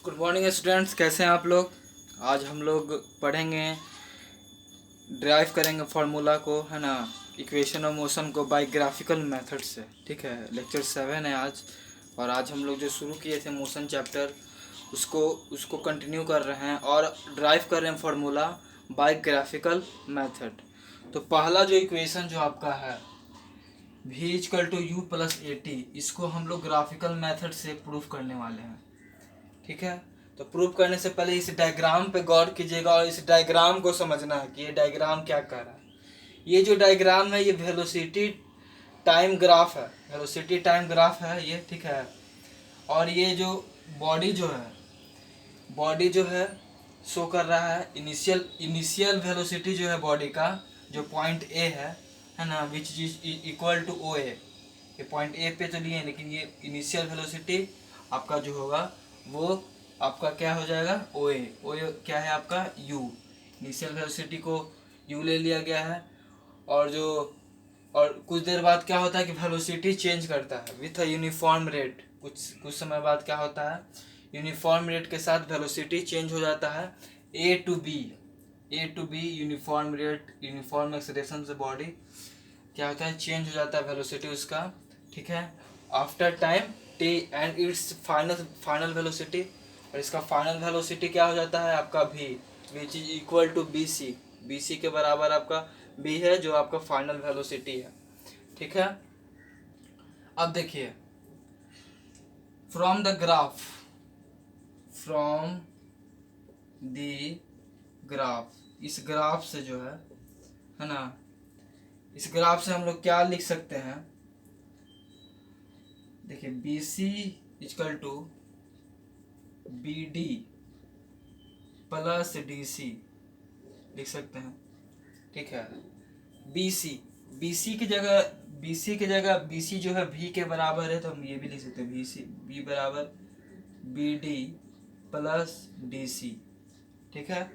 Good morning students, कैसे हैं आप लोग। आज हम लोग पढ़ेंगे, ड्राइव करेंगे फार्मूला को, है ना, इक्वेशन ऑफ मोशन को बाय ग्राफिकल मेथड से। ठीक है, लेक्चर 7 है आज। और आज हम लोग जो शुरू किए थे मोशन चैप्टर, उसको उसको कंटिन्यू कर रहे हैं और ड्राइव कर रहे हैं फार्मूला बाय ग्राफिकल मेथड। तो पहला जो इक्वेशन जो आपका है v equal to u plus a t, इसको हम लोग ग्राफिकल मेथड से प्रूफ करने वाले हैं। ठीक है, तो प्रूफ करने से पहले इस डायग्राम पे गौर कीजिएगा और इस डायग्राम को समझना है कि ये डायग्राम क्या कर रहा है। ये जो डायग्राम है ये वेलोसिटी टाइम ग्राफ है, वेलोसिटी टाइम ग्राफ है ये। ठीक है, और ये जो बॉडी जो है शो कर रहा है इनिशियल वेलोसिटी जो है बॉडी का, जो पॉइंट ए है ना, which is equal to O A. ये पॉइंट ए पे तो लिए, लेकिन ये इनिशियल वेलोसिटी आपका जो होगा वो आपका क्या हो जाएगा, ओ ए। क्या है आपका यू। इनिशियल वेलोसिटी को यू ले लिया गया है। और कुछ देर बाद क्या होता है कि वेलोसिटी चेंज करता है विथ अ यूनिफॉर्म रेट। कुछ समय बाद क्या होता है, यूनिफॉर्म रेट के साथ वेलोसिटी चेंज हो जाता है A to B uniform rate, uniform acceleration से बॉडी क्या होता है, चेंज हो जाता है वेलोसिटी उसका। ठीक है, after time T and it's final velocity. और इसका फाइनल वेलोसिटी क्या हो जाता है आपका v, which is equal to B C के बराबर आपका b है, जो आपका फाइनल वेलोसिटी है। ठीक है, अब देखिए फ्रॉम द ग्राफ, इस ग्राफ से जो है ना, इस ग्राफ से हम लोग क्या लिख सकते हैं। देखिए B C equal to B D plus D C लिख सकते हैं। ठीक है, बी सी की जगह बी सी जो है v के बराबर है, तो हम ये भी लिख सकते हैं b बराबर B D plus D C. ठीक है,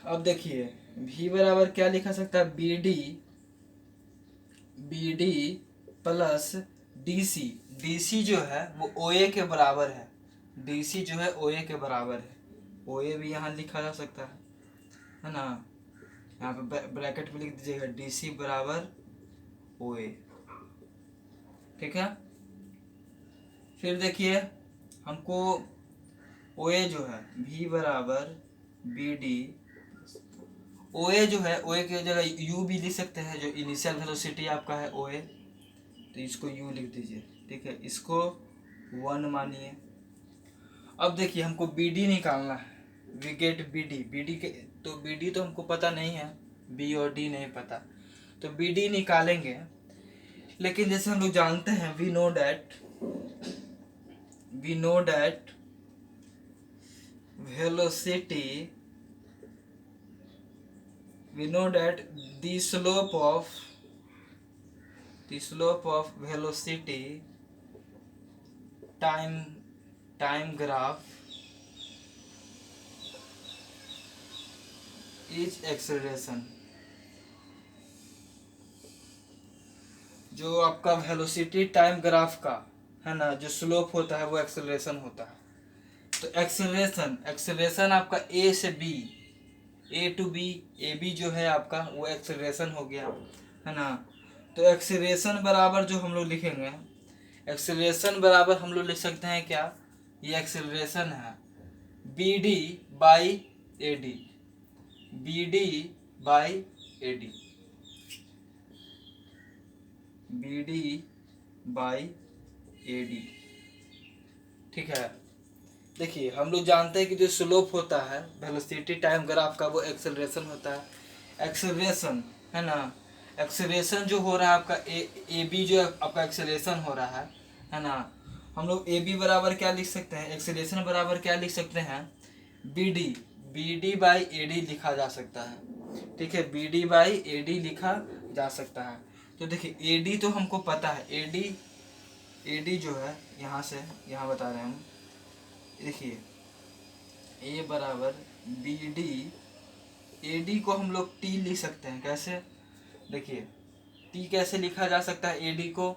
अब देखिए v बराबर क्या लिखा सकता है, B D plus D C जो है वो ओ ए के बराबर है। डी सी जो है ओ ए के बराबर है, ओ ए भी यहाँ लिखा जा सकता है ना। यहाँ पे ब्रैकेट में लिख दीजिएगा डी सी बराबर ओ ए। ठीक है, फिर देखिए हमको ओ ए जो है v बराबर बी डी, ओ ए जो है ओ ए की जगह यू भी लिख सकते हैं, जो इनिशियल वेलोसिटी आपका है ओ ए, तो इसको यू लिख दीजिए। ठीक है, इसको 1 मानिए। अब देखिए हमको बी डी निकालना है, वी गेट बी डी के, तो बी डी तो हमको पता नहीं है, बी और डी नहीं पता, तो बी डी निकालेंगे। लेकिन जैसे हम लोग जानते हैं we know that velocity, we know that the slope of velocity time graph is acceleration। जो आपका वेलोसिटी टाइम ग्राफ का है ना, जो स्लोप होता है वो एक्सेलरेशन होता है। तो एक्सेलरेशन आपका ए से B, A to B, A B जो है आपका वो एक्सेलरेशन हो गया, है ना। तो एक्सेलरेशन बराबर जो हम लोग लिखेंगे, एक्सेलरेशन बराबर हम लोग लिख सकते हैं क्या, ये एक्सेलरेशन है B D by A D, B D by A D, B D by A D. ठीक है, देखिए हम लोग जानते हैं कि जो स्लोप होता है वेलोसिटी टाइम ग्राफ का वो एक्सेलरेशन होता है। एक्सेलरेशन है ना, एक्सेलरेशन जो हो रहा है आपका ए बी, जो आपका एक्सेलरेशन हो रहा है ना, हम लोग ए बी बराबर क्या लिख सकते हैं, एक्सेलरेशन बराबर क्या लिख सकते हैं, B D by A D लिखा जा सकता है। ठीक है, B D by A D लिखा जा सकता है। तो देखिए ए डी तो हमको पता है, ए डी जो है यहाँ से यहाँ बता रहे हैं हम, देखिए ए बराबर बी डी, ए डी को हम लोग टी लिख सकते हैं। कैसे, देखिए टी कैसे लिखा जा सकता है, ए डी को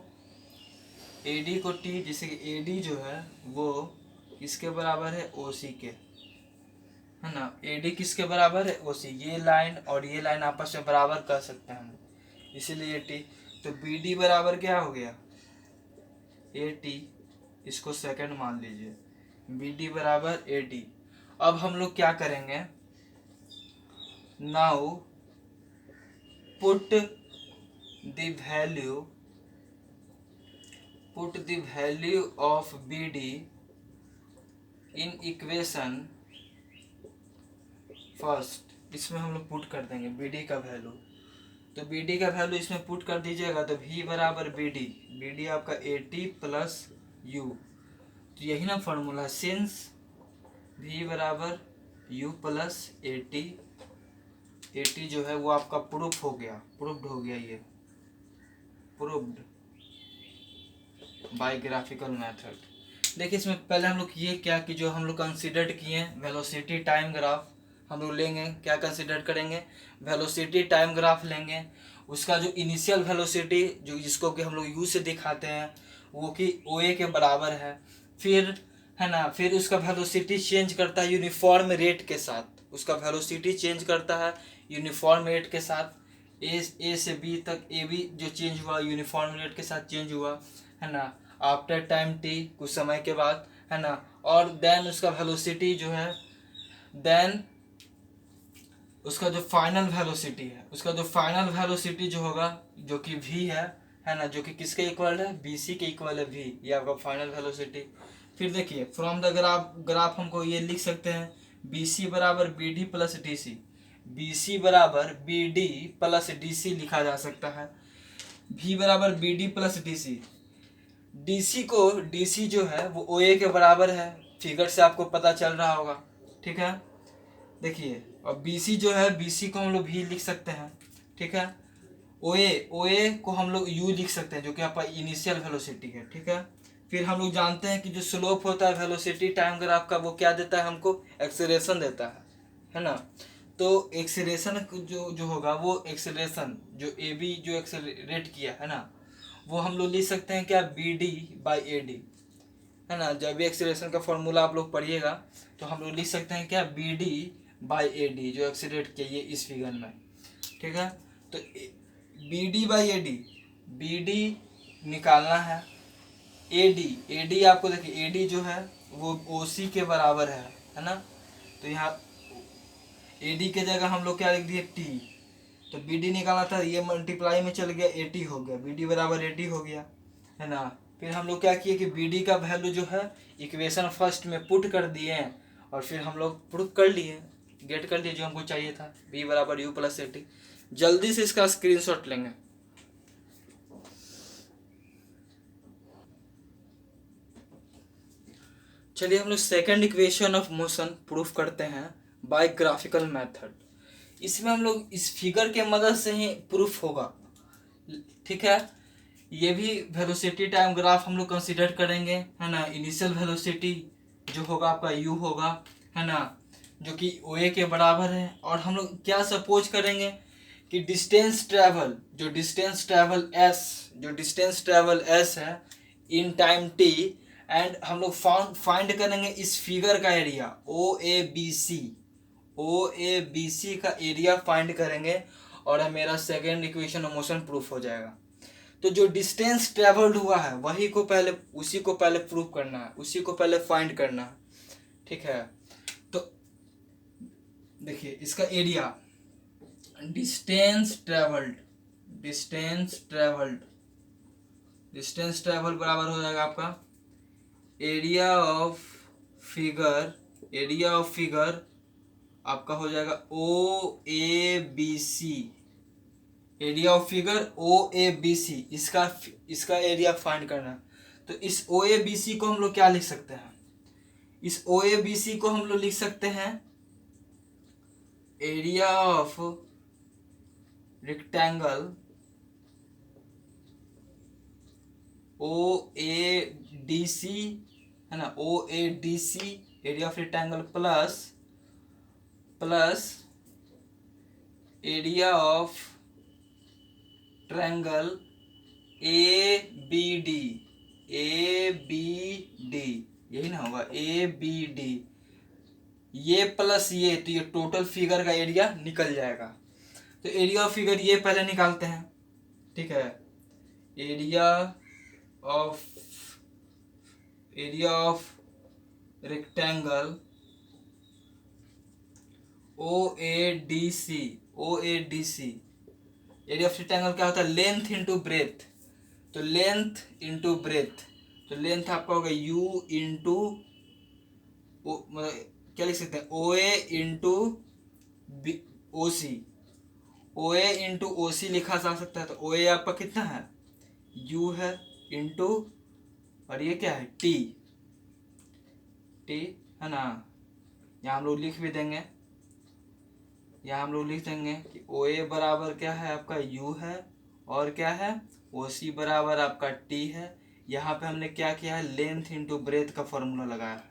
टी, जैसे कि ए डी जो है वो किसके बराबर है, ओसी के, है ना। एडी किसके बराबर है, ओसी। ये लाइन और ये लाइन आपस में बराबर कर सकते हैं हम, इसीलिए टी। तो बी डी बराबर क्या हो गया, ए टी, इसको सेकंड मान लीजिए, बी डी बराबर ए टी। अब हम लोग क्या करेंगे, now put the value of B D in equation first. इसमें हम लोग पुट कर देंगे बी डी का वैल्यू। तो बी डी का वैल्यू इसमें पुट कर दीजिएगा, तो v बराबर बी डी आपका ए टी प्लस यू। तो यही ना फॉर्मूला, सिंस v बराबर u प्लस ए टी जो है वो आपका प्रूफ हो गया, प्रूफ्ड हो गया, ये प्रूफ्ड बाय ग्राफिकल मेथड। देखिए इसमें पहले हम लोग ये क्या कि जो हम लोग कंसिडर्ड किए हैं वेलोसिटी टाइम ग्राफ हम लोग लेंगे, क्या कंसिडर करेंगे, वेलोसिटी टाइम ग्राफ लेंगे। उसका जो इनिशियल वेलोसिटी जो जिसको कि हम लोग यू से दिखाते हैं वो कि ओ ए के बराबर है, फिर है ना, फिर उसका वेलोसिटी चेंज करता है यूनिफॉर्म रेट के साथ, उसका वेलोसिटी चेंज करता है यूनिफॉर्म रेट के साथ। ए से बी तक ए बी जो चेंज हुआ यूनिफॉर्म रेट के साथ चेंज हुआ, है ना, आफ्टर टाइम टी, कुछ समय के बाद, है ना। और देन उसका वेलोसिटी जो है, देन उसका जो फाइनल वेलोसिटी है, उसका जो फाइनल वेलोसिटी जो होगा जो कि v है ना, जो कि किसके इक्वल है, bc के इक्वल है v, ये आपका फाइनल वेलोसिटी। फिर देखिए फ्रॉम द ग्राफ हमको ये लिख सकते हैं bc बराबर bd प्लस dc, bc बराबर bd प्लस dc लिखा जा सकता है, v बराबर bd प्लस dc। dc को dc जो है वो oa के बराबर है, फिगर से आपको पता चल रहा होगा, ठीक है। देखिए और BC जो है, BC को हम लोग भी लिख सकते हैं, ठीक है। OA को हम लोग U लिख सकते हैं जो कि आपका इनिशियल वेलोसिटी है, ठीक है। फिर हम लोग जानते हैं कि जो स्लोप होता है वेलोसिटी टाइम ग्राफ का वो क्या देता है हमको, एक्सेलरेशन देता है ना। तो एक्सेलरेशन जो होगा वो एक्सेलरेशन जो AB जो एक्सेलरेट किया है ना, वो हम लोग लिख सकते हैं क्या, BD बाई AD, है ना। जब भी एक्सेलरेशन का फॉर्मूला आप लोग पढ़िएगा तो हम लोग लिख सकते हैं क्या, BD बाई AD जो एक्सेलरेट किया इस फिगर में, ठीक है। तो BD बाई AD, BD निकालना है, AD आपको देखिए AD जो है वो OC के बराबर है ना। तो यहाँ AD के जगह हम लोग क्या लिख दिए, T। तो BD निकालना था, ये मल्टीप्लाई में चल गया, AT हो गया, BD बराबर AT हो गया, है ना। फिर हम लोग क्या किए कि BD का वैल्यू जो है इक्वेशन फर्स्ट में पुट कर दिए हैं और फिर हम लोग प्रूफ कर लिए, गेट कर लिए जो हमको चाहिए था, B बराबर U प्लस AT। जल्दी से इसका स्क्रीनशॉट लेंगे। चलिए हम लोग second equation of motion proof करते हैं बाय ग्राफिकल मेथड। इसमें हम लोग इस फिगर के मदद से ही प्रूफ होगा, ठीक है। ये भी वेलोसिटी टाइम ग्राफ हम लोग कंसिडर करेंगे, है ना। इनिशियल वेलोसिटी जो होगा आपका u होगा, है ना, जो कि OA के बराबर है। और हम लोग क्या सपोज करेंगे कि डिस्टेंस ट्रैवल s है इन टाइम t, एंड हम लोग फाइंड करेंगे इस फिगर का एरिया OABC का एरिया फाइंड करेंगे और मेरा second equation of motion proof हो जाएगा। तो जो डिस्टेंस ट्रेवल्ड हुआ है वही को पहले, उसी को पहले प्रूफ करना है, उसी को पहले फाइंड करना है, ठीक है। तो देखिए इसका एरिया, डिस्टेंस ट्रेवल बराबर हो जाएगा आपका एरिया ऑफ फिगर आपका हो जाएगा OABC, area of figure OABC, इसका एरिया फाइंड करना। तो इस OABC को हम लोग क्या लिख सकते हैं, इस OABC को हम लोग लिख सकते हैं एरिया ऑफ रेक्टेंगल OADC, है ना, OADC area of rectangle plus area of triangle ABD यही ना होगा, ए बी डी, ये प्लस ये, तो ये टोटल फिगर का एरिया निकल जाएगा। तो एरिया ऑफ फिगर ये पहले निकालते हैं, ठीक है। Area of rectangle OADC, area of rectangle क्या होता है, लेंथ इंटू ब्रेथ। तो लेंथ इंटू ब्रेथ, तो लेंथ आपका होगा U इंटू, क्या लिख सकते हैं, OA into OC, OA into OC लिखा जा सकता है। तो OA आपका कितना है, U है, इंटू, और ये क्या है, T है ना। यहाँ हम लोग लिख भी देंगे, यहाँ हम लोग लिख देंगे कि OA बराबर क्या है आपका U है, और क्या है OC बराबर आपका T है। यहाँ पे हमने क्या किया है, लेंथ इंटू ब्रेथ का फॉर्मूला लगाया है,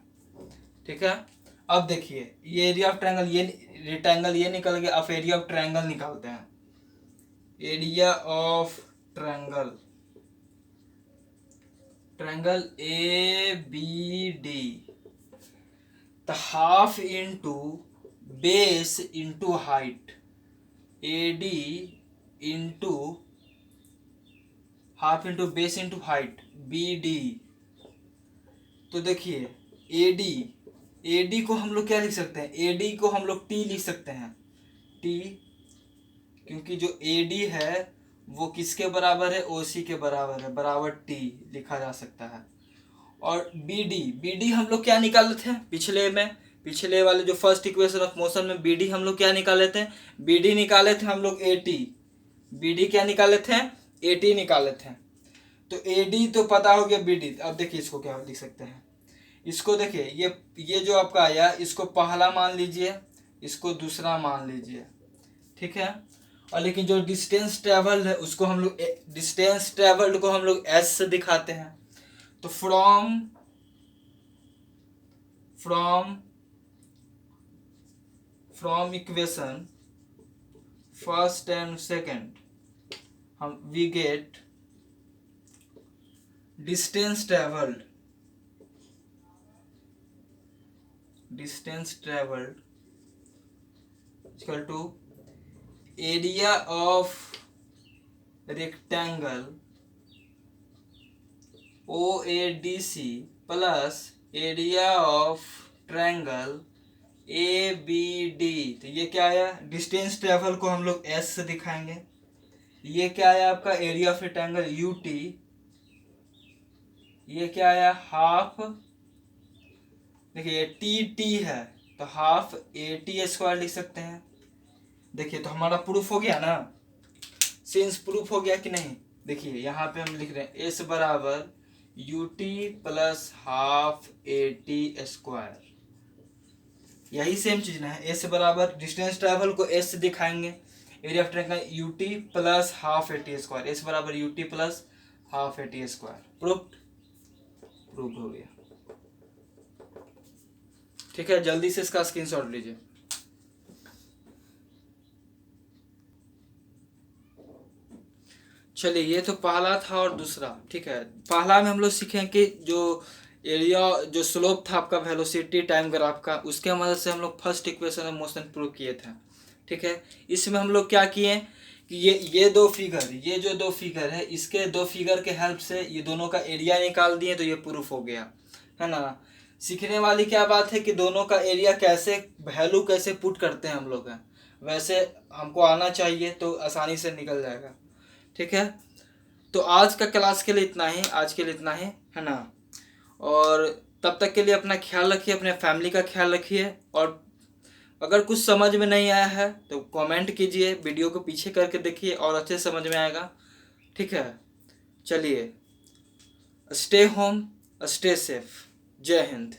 ठीक है। अब देखिए ये एरिया ऑफ ट्रायंगल, ये रेक्टेंगल ये निकल गया। अब एरिया ऑफ ट्रायंगल निकालते हैं। एरिया ऑफ ट्रायंगल ABD, तो half into base into height, AD into half into base into height BD। तो देखिए AD को हम लोग क्या लिख सकते हैं, AD को हम लोग T लिख सकते हैं, T, क्योंकि जो AD है वो किसके बराबर है, OC के बराबर है, बराबर T लिखा जा सकता है। और BD हम लोग क्या निकाले थे पिछले वाले जो फर्स्ट इक्वेशन ऑफ मोशन में BD हम लोग क्या निकाले थे, BD निकाले थे हम लोग AT, BD क्या निकाले थे, AT निकाले थे। तो AD तो पता हो गया, BD। अब देखिए इसको क्या लिख सकते हैं, इसको देखिए ये जो आपका आया, इसको पहला मान लीजिए, इसको दूसरा मान लीजिए, ठीक है। और लेकिन जो डिस्टेंस ट्रेवल्ड है उसको हम लोग, डिस्टेंस ट्रेवल्ड को हम लोग S से दिखाते हैं। तो from equation first and second हम we get distance travelled equal to area of rectangle OADC plus area of triangle ABD। तो ये क्या आया, डिस्टेंस ट्रेवल को हम लोग S से दिखाएंगे। ये क्या आया आपका, एरिया ऑफ रेक्टेंगल UT। ये क्या आया, हाफ, देखिए TT है तो हाफ AT स्क्वायर लिख सकते हैं। देखिए तो हमारा प्रूफ हो गया ना, सिंस प्रूफ हो गया कि नहीं। देखिए यहाँ पे हम लिख रहे हैं S बराबर UT plus half AT square, यही सेम चीज ना है। S बराबर डिस्टेंस ट्रेवल को S दिखाएंगे, area of triangle UT plus half AT square, S बराबर UT plus half AT square. Proof हो गया, ठीक है। जल्दी से इसका स्क्रीनशॉट लीजिए। चलिए ये तो पहला था और दूसरा, ठीक है। पहला में हम लोग सीखें कि जो एरिया, जो स्लोप था आपका वेलोसिटी टाइम ग्राफ का, उसके मदद से हम लोग first equation of motion prove किए थे, ठीक है। इसमें हम लोग क्या किए कि ये जो दो फिगर है, इसके दो फिगर के हेल्प से ये दोनों का एरिया निकाल दिए, तो ये प्रूफ हो गया, है ना। सीखने वाली क्या बात है कि दोनों का एरिया कैसे, वैल्यू कैसे पुट करते हैं हम लोग हैं, वैसे हमको आना चाहिए तो आसानी से निकल जाएगा, ठीक है। तो आज का क्लास के लिए इतना ही, है ना। और तब तक के लिए अपना ख्याल रखिए, अपने फैमिली का ख्याल रखिए, और अगर कुछ समझ में नहीं आया है तो कमेंट कीजिए, वीडियो को पीछे करके देखिए और अच्छे से समझ में आएगा, ठीक है। चलिए, स्टे होम, स्टे सेफ, जय हिंद।